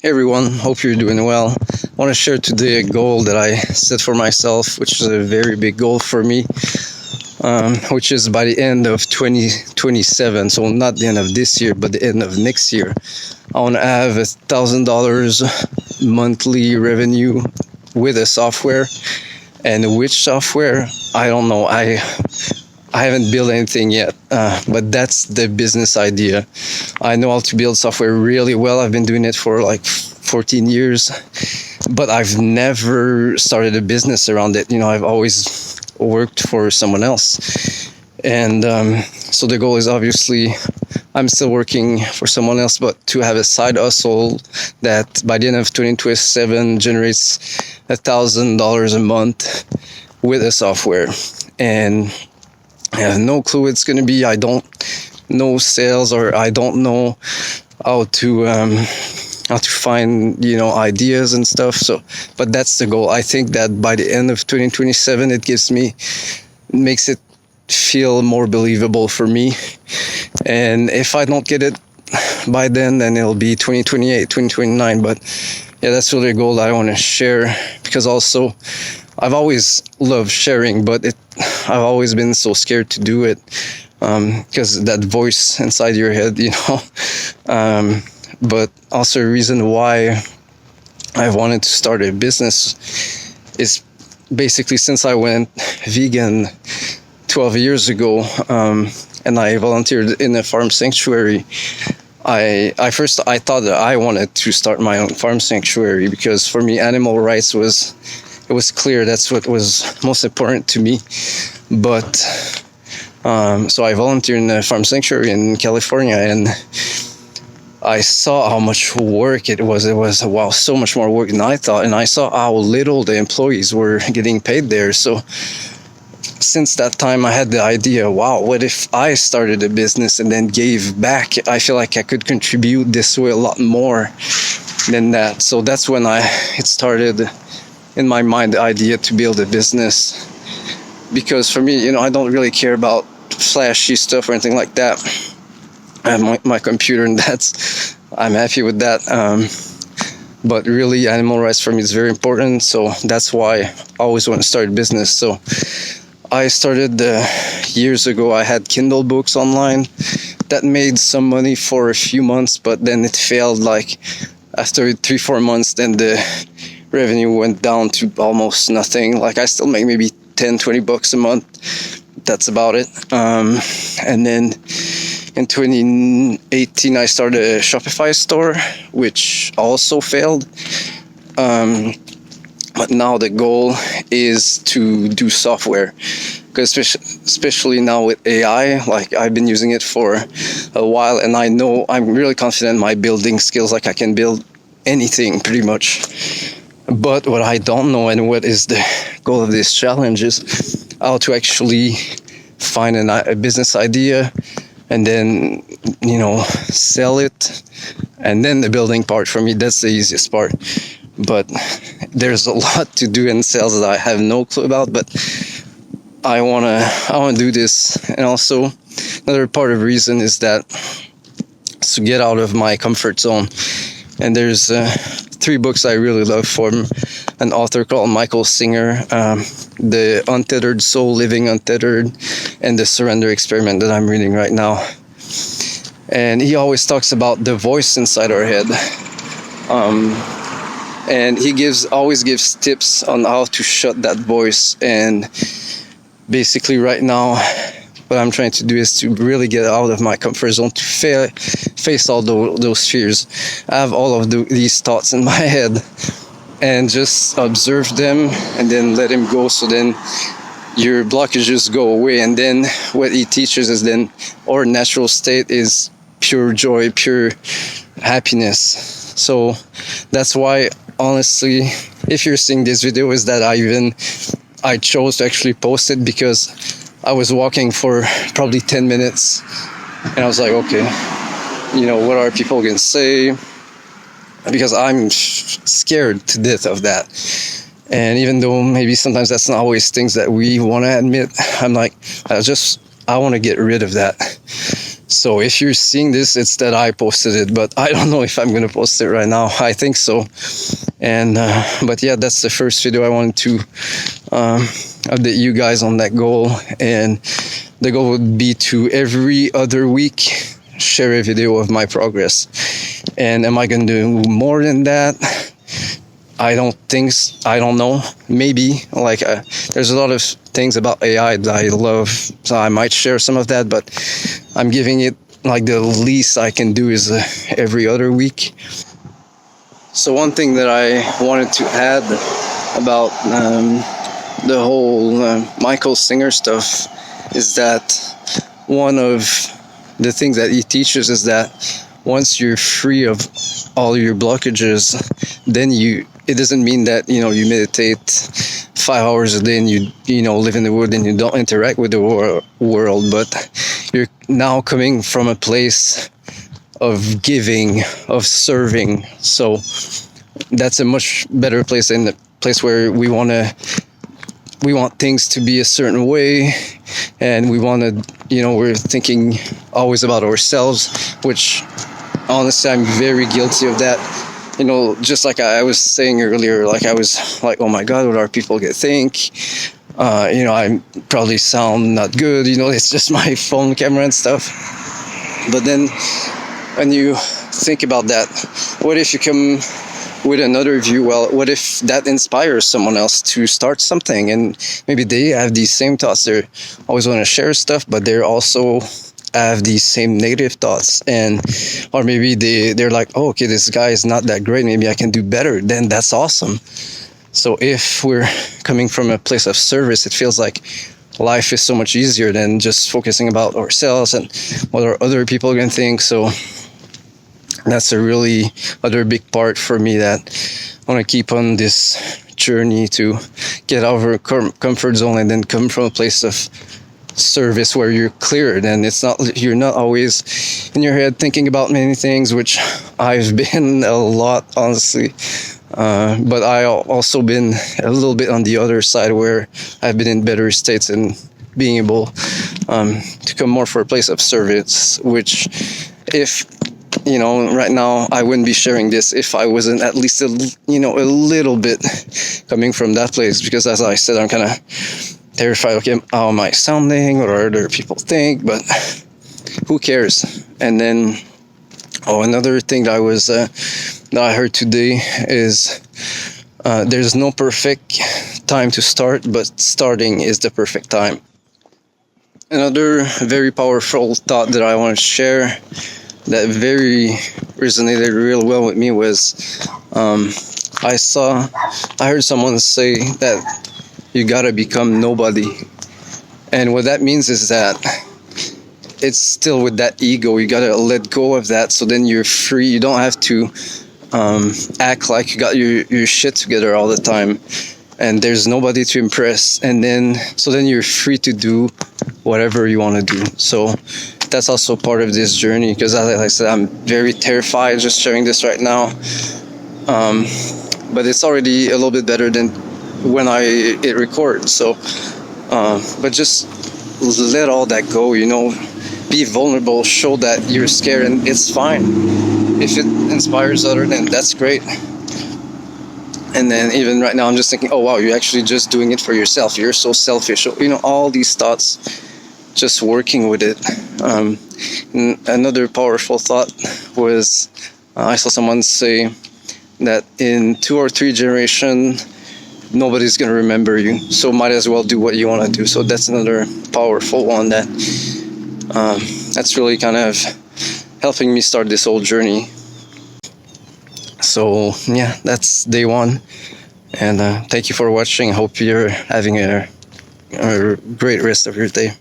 Hey everyone, hope you're doing well. I want to share today a goal that I set for myself, which is a very big goal for me, which is by the end of 2027. So not the end of this year, but the end of next year. I want to have $1,000 monthly revenue with a software. And which software? I don't know. I haven't built anything yet, but that's the business idea. I know how to build software really well. I've been doing it for like 14 years, but I've never started a business around it. I've always worked for someone else. And so the goal is obviously, I'm still working for someone else, but to have a side hustle that by the end of 2027 generates $1,000 a month with a software. And I have no clue what it's going to be. I don't know sales, or I don't know how to find ideas and stuff. So, but that's the goal. I think that by the end of 2027, it makes it feel more believable for me. And if I don't get it by then it'll be 2028, 2029. But yeah, that's really a goal that I want to share, because also I've always loved sharing, but I've always been so scared to do it, because that voice inside your head, but also a reason why I wanted to start a business is basically since I went vegan 12 years ago, and I volunteered in a farm sanctuary. I thought that I wanted to start my own farm sanctuary, because for me, animal rights was clear. That's what was most important to me. But so I volunteered in a farm sanctuary in California, and I saw how much work it was. It was, wow, so much more work than I thought. And I saw how little the employees were getting paid there. So since that time, I had the idea, wow, what if I started a business and then gave back? I feel like I could contribute this way a lot more than that. So that's when it started in my mind, the idea to build a business. Because for me, I don't really care about flashy stuff or anything like that. I have my computer, and I'm happy with that. But really, animal rights for me is very important. So that's why I always want to start a business. So I started years ago. I had Kindle books online that made some money for a few months, but then it failed. Like after 3-4 months, then the revenue went down to almost nothing. Like I still make maybe $10-20 a month. That's about it. And then in 2018, I started a Shopify store, which also failed. But now the goal is to do software, because especially now with AI, like I've been using it for a while, and I know I'm really confident in my building skills. Like I can build anything pretty much. But what I don't know, and what is the goal of this challenge, is how to actually find a business idea and then, sell it. And then the building part, for me, that's the easiest part. But there's a lot to do in sales that I have no clue about, but I want to do this. And also another part of the reason is that to get out of my comfort zone. And there's 3 books I really love from an author called Michael Singer, The Untethered Soul, Living Untethered, and The Surrender Experiment that I'm reading right now. And he always talks about the voice inside our head. And he always gives tips on how to shut that voice. And basically right now, what I'm trying to do is to really get out of my comfort zone, to face all those fears. I have all of these thoughts in my head, and just observe them and then let them go. So then your blockages go away. And then what he teaches is then our natural state is pure joy, pure happiness. So that's why, honestly, if you're seeing this video, is that I chose to actually post it, because I was walking for probably 10 minutes, and I was like, okay, what are people going to say? Because I'm scared to death of that. And even though maybe sometimes that's not always things that we want to admit, I'm like, I want to get rid of that. So if you're seeing this, it's that I posted it, but I don't know if I'm gonna post it right now. I think so. And but yeah, that's the first video I wanted to update you guys on that goal. And the goal would be to every other week share a video of my progress. And am I gonna do more than that? I don't think I don't know. Maybe. Like there's a lot of things about AI that I love, so I might share some of that, but I'm giving it like the least I can do is every other week. So one thing that I wanted to add about the whole Michael Singer stuff is that one of the things that he teaches is that once you're free of all your blockages, then it doesn't mean that you meditate 5 hours a day and you live in the wood and you don't interact with the world, but you're now coming from a place of giving, of serving. So that's a much better place than the place where we want things to be a certain way, and we're thinking always about ourselves, which honestly I'm very guilty of that. Just like I was saying earlier, like I was like, oh my God, what are people gonna think? I probably sound not good, it's just my phone camera and stuff. But then when you think about that, what if you come with another view? Well, what if that inspires someone else to start something, and maybe they have these same thoughts? They always want to share stuff, but they're also have these same negative thoughts, or maybe they're like, oh, okay, this guy is not that great, maybe I can do better. Then that's awesome. So if we're coming from a place of service, it feels like life is so much easier than just focusing about ourselves and what are other people going to think. So that's a really other big part for me that I want to keep on this journey to get out of our comfort zone and then come from a place of service where you're cleared, and you're not always in your head thinking about many things, which I've been a lot, honestly. But I also been a little bit on the other side where I've been in better states and being able to come more for a place of service, which if right now I wouldn't be sharing this if I wasn't at least a little bit coming from that place, because as I said, I'm kind of terrified. Okay, how am I sounding? What are other people think? But who cares? And then, another thing that I heard today is there's no perfect time to start, but starting is the perfect time. Another very powerful thought that I want to share that very resonated real well with me was I heard someone say that you gotta become nobody. And what that means is that it's still with that ego. You gotta let go of that, so then you're free. You don't have to act like you got your shit together all the time and there's nobody to impress. And then you're free to do whatever you want to do. So that's also part of this journey, because as I said, I'm very terrified just sharing this right now. But it's already a little bit better than when it records. So but just let all that go, be vulnerable, show that you're scared, and it's fine. If it inspires others, then that's great. And then even right now I'm just thinking, oh wow, you're actually just doing it for yourself, you're so selfish, all these thoughts, just working with it. Another powerful thought was I saw someone say that in 2 or 3 generations nobody's gonna remember you, so might as well do what you want to do. So that's another powerful one that's really kind of helping me start this whole journey. So yeah, that's day 1, and thank you for watching. I hope you're having a great rest of your day.